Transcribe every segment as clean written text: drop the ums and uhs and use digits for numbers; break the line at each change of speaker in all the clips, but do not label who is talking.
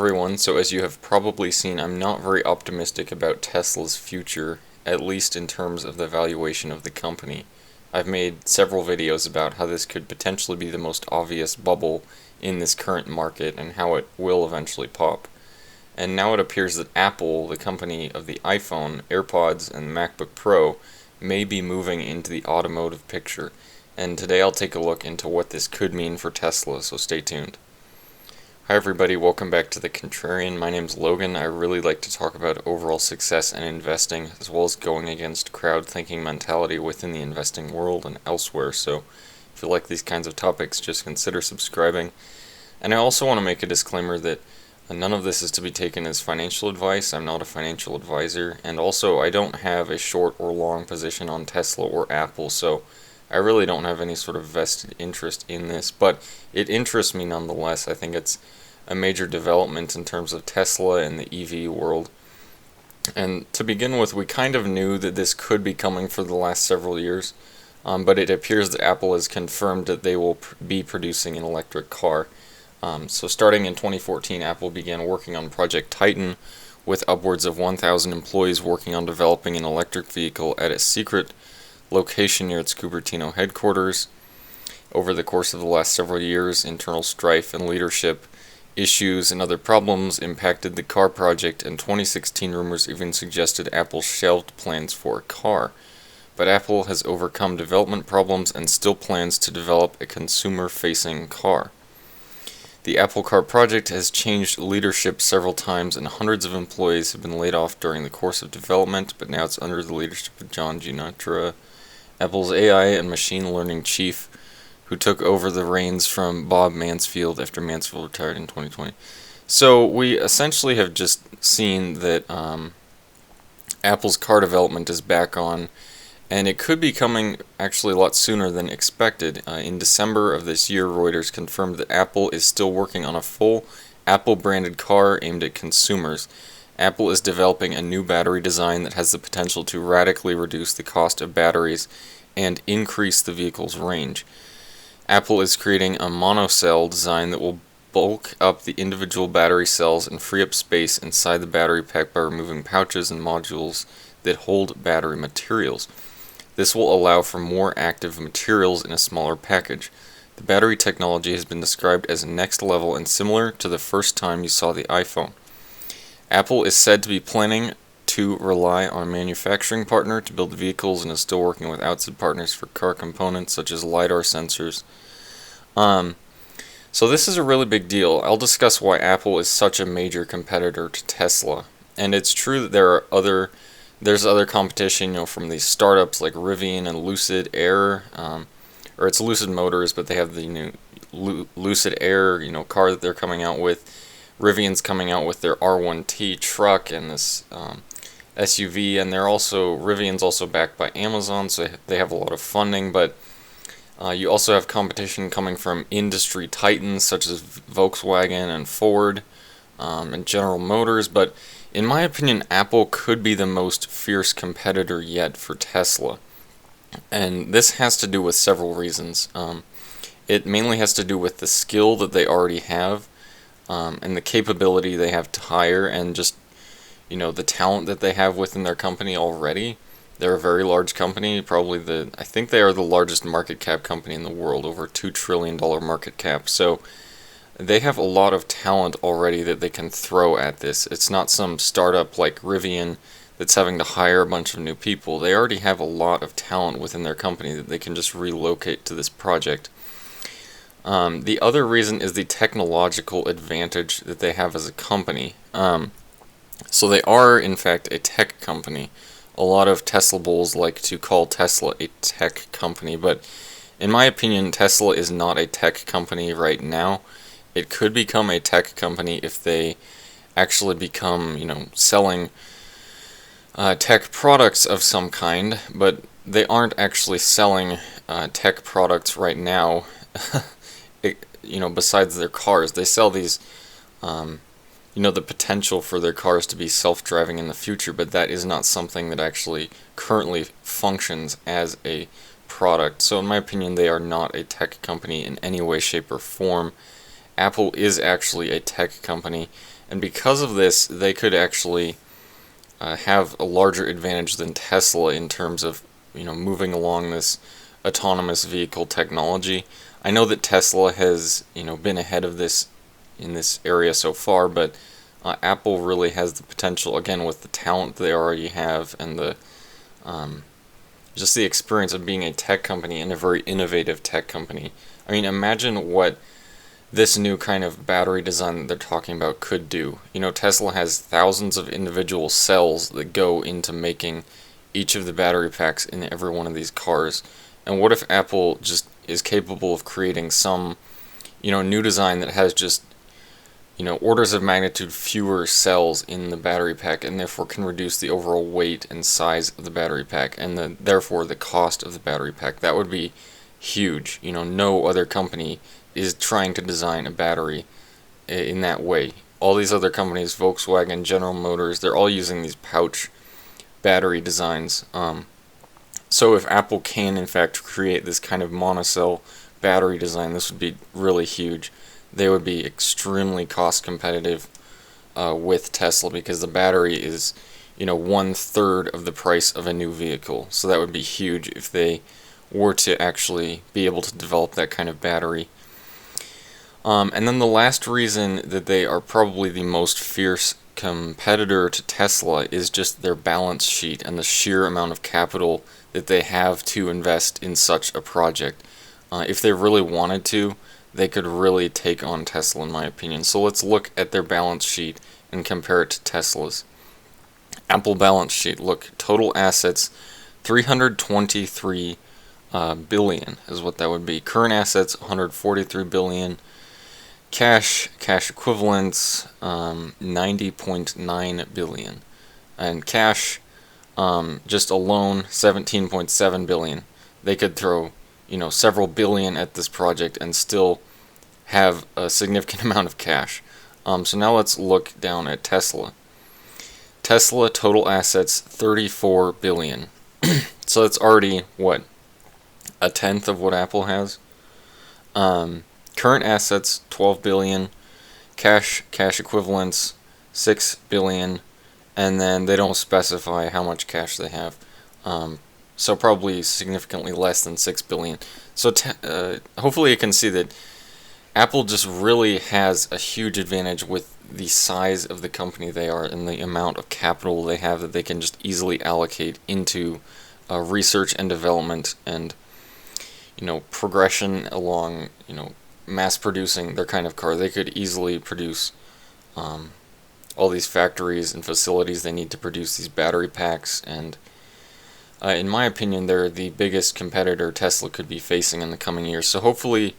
everyone. So as you have probably seen, I'm not very optimistic about Tesla's future, at least in terms of the valuation of the company. I've made several videos about how this could potentially be the most obvious bubble in this current market and how it will eventually pop. And now it appears that Apple, the company of the iPhone, AirPods, and MacBook Pro, may be moving into the automotive picture. And today I'll take a look into what this could mean for Tesla, so stay tuned. Hi everybody, welcome back to The Contrarian. My name's Logan. I really like to talk about overall success and investing, as well as going against crowd thinking mentality within the investing world and elsewhere. So if you like these kinds of topics, just consider subscribing. And I also want to make a disclaimer that none of this is to be taken as financial advice. I'm not a financial advisor, and also I don't have a short or long position on Tesla or Apple, so I really don't have any sort of vested interest in this, but it interests me nonetheless. I think it's a major development in terms of Tesla and the EV world. And to begin with, we kind of knew that this could be coming for the last several years, but it appears that Apple has confirmed that they will be producing an electric car. So starting in 2014, Apple began working on Project Titan, with upwards of 1,000 employees working on developing an electric vehicle at a secret location near its Cupertino headquarters. Over the course of the last several years, internal strife and leadership issues and other problems impacted the car project, and 2016 rumors even suggested Apple shelved plans for a car. But Apple has overcome development problems and still plans to develop a consumer-facing car. The Apple Car project has changed leadership several times, and hundreds of employees have been laid off during the course of development, but now it's under the leadership of John Giannotto, Apple's AI and machine learning chief, who took over the reins from Bob Mansfield after Mansfield retired in 2020. So we essentially have just seen that Apple's car development is back on, and it could be coming actually a lot sooner than expected. In December of this year, Reuters confirmed that Apple is still working on a full Apple-branded car aimed at consumers. Apple is developing a new battery design that has the potential to radically reduce the cost of batteries and increase the vehicle's range. Apple is creating a monocell design that will bulk up the individual battery cells and free up space inside the battery pack by removing pouches and modules that hold battery materials. This will allow for more active materials in a smaller package. The battery technology has been described as next level and similar to the first time you saw the iPhone. Apple is said to be planning to rely on a manufacturing partner to build vehicles and is still working with outside partners for car components such as LiDAR sensors. So this is a really big deal. I'll discuss why Apple is such a major competitor to Tesla. And it's true that there's other competition, from these startups like Rivian and Lucid Air, or it's Lucid Motors, but they have the new Lucid Air, car that they're coming out with. Rivian's coming out with their R1T truck and this SUV, and Rivian's also backed by Amazon, so they have a lot of funding, but you also have competition coming from industry titans such as Volkswagen and Ford and General Motors, but in my opinion, Apple could be the most fierce competitor yet for Tesla, and this has to do with several reasons. It mainly has to do with the skill that they already have, and the capability they have to hire, and just the talent that they have within their company already. They're a very large company, I think they are the largest market cap company in the world, over $2 trillion market cap. So they have a lot of talent already that they can throw at this. It's not some startup like Rivian that's having to hire a bunch of new people. They already have a lot of talent within their company that they can just relocate to this project. The other reason is the technological advantage that they have as a company. So they are, in fact, a tech company. A lot of Tesla bulls like to call Tesla a tech company, but in my opinion, Tesla is not a tech company right now. It could become a tech company if they actually become, selling tech products of some kind, but they aren't actually selling tech products right now. Besides their cars, they sell these, the potential for their cars to be self-driving in the future, but that is not something that actually currently functions as a product. So in my opinion, they are not a tech company in any way, shape, or form, Apple is actually a tech company, and because of this, they could actually have a larger advantage than Tesla in terms of moving along this autonomous vehicle technology. I know that Tesla has been ahead of this in this area so far, but Apple really has the potential, again, with the talent they already have and the just the experience of being a tech company and a very innovative tech company. I mean, imagine what this new kind of battery design that they're talking about could do. Tesla has thousands of individual cells that go into making each of the battery packs in every one of these cars. And what if Apple just is capable of creating some, new design that has just, orders of magnitude fewer cells in the battery pack, and therefore can reduce the overall weight and size of the battery pack, and therefore the cost of the battery pack. That would be huge. No other company is trying to design a battery in that way. All these other companies, Volkswagen, General Motors, they're all using these pouch battery designs. So if Apple can in fact create this kind of monocell battery design, this would be really huge. They would be extremely cost competitive with Tesla, because the battery is 1/3 of the price of a new vehicle. So that would be huge if they were to actually be able to develop that kind of battery. And then the last reason that they are probably the most fierce competitor to Tesla is just their balance sheet and the sheer amount of capital that they have to invest in such a project. If they really wanted to, they could really take on Tesla, in my opinion. So let's look at their balance sheet and compare it to Tesla's. Apple balance sheet, look, total assets, 323 billion is what that would be. Current assets, 143 billion. Cash equivalents, 90.9 billion. And cash, just alone, 17.7 billion. They could throw, several billion at this project and still have a significant amount of cash. So now let's look down at Tesla. Tesla total assets, 34 billion. So it's already, what, a tenth of what Apple has? Current assets, 12 billion. Cash equivalents, 6 billion. And then they don't specify how much cash they have. So probably significantly less than 6 billion. So hopefully you can see that Apple just really has a huge advantage with the size of the company they are and the amount of capital they have that they can just easily allocate into research and development and progression along mass producing their kind of car. They could easily produce all these factories and facilities they need to produce these battery packs, and in my opinion, they're the biggest competitor Tesla could be facing in the coming years. So hopefully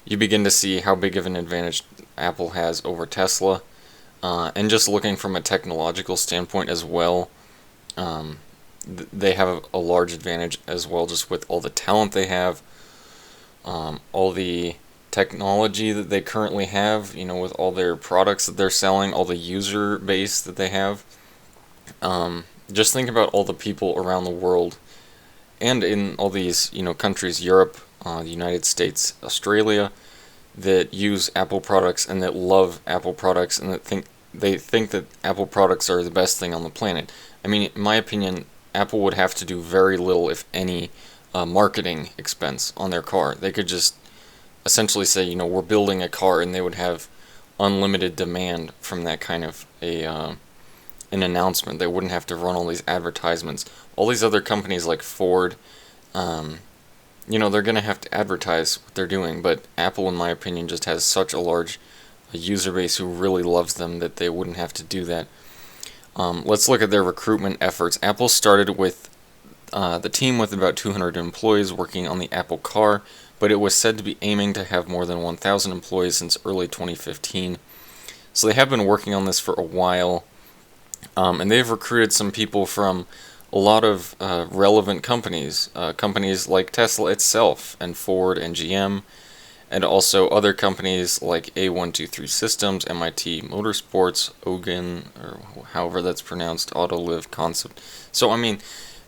you begin to see how big of an advantage Apple has over Tesla, and just looking from a technological standpoint as well, they have a large advantage as well, just with all the talent they have, all the technology that they currently have, with all their products that they're selling, all the user base that they have. Just think about all the people around the world and in all these, countries, Europe, the United States, Australia, that use Apple products and that love Apple products and that think that Apple products are the best thing on the planet. I mean, in my opinion, Apple would have to do very little, if any, marketing expense on their car. They could just essentially say, we're building a car, and they would have unlimited demand from that kind of an announcement. They wouldn't have to run all these advertisements. All these other companies like Ford, they're going to have to advertise what they're doing, but Apple, in my opinion, just has such a large user base who really loves them that they wouldn't have to do that. Let's look at their recruitment efforts. Apple started with the team with about 200 employees working on the Apple Car, but it was said to be aiming to have more than 1,000 employees since early 2015. So they have been working on this for a while, and they've recruited some people from a lot of relevant companies, companies like Tesla itself, and Ford and GM, and also other companies like A123 Systems, MIT Motorsports, Ogun, or however that's pronounced, Autoliv Concept. So, I mean,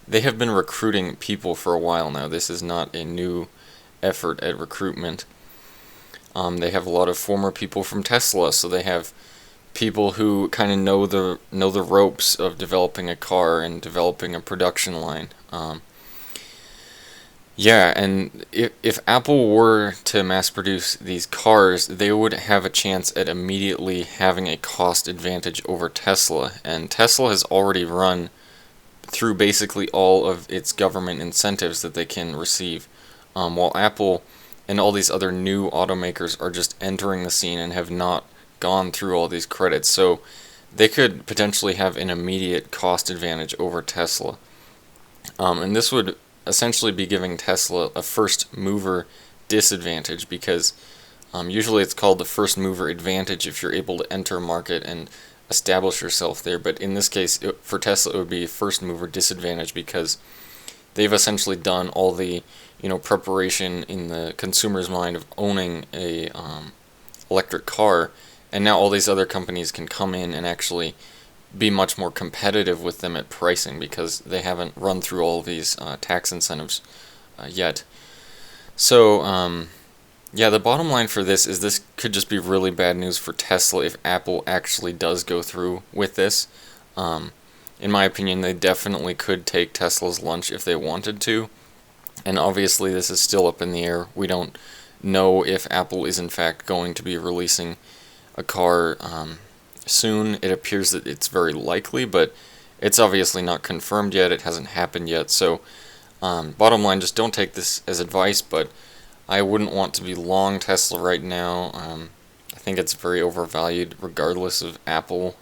they have been recruiting people for a while now. This is not a new effort at recruitment. They have a lot of former people from Tesla, so they have people who kind of know the ropes of developing a car and developing a production line. Yeah, and if Apple were to mass produce these cars, they would have a chance at immediately having a cost advantage over Tesla. And Tesla has already run through basically all of its government incentives that they can receive, while Apple and all these other new automakers are just entering the scene and have not gone through all these credits. So they could potentially have an immediate cost advantage over Tesla. And this would essentially be giving Tesla a first mover disadvantage because usually it's called the first mover advantage if you're able to enter a market and establish yourself there. But in this case, for Tesla, it would be a first mover disadvantage because they've essentially done all the preparation in the consumer's mind of owning a electric car, and now all these other companies can come in and actually be much more competitive with them at pricing because they haven't run through all of these tax incentives yet. So, yeah, the bottom line for this could just be really bad news for Tesla if Apple actually does go through with this. In my opinion, they definitely could take Tesla's lunch if they wanted to, and obviously this is still up in the air. We don't know if Apple is in fact going to be releasing a car soon. It appears that it's very likely, but it's obviously not confirmed yet. It hasn't happened yet. So bottom line, just don't take this as advice, but I wouldn't want to be long Tesla right now. I think it's very overvalued regardless of Apple.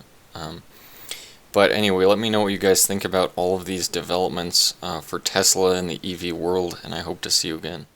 But anyway, let me know what you guys think about all of these developments for Tesla and the EV world, and I hope to see you again.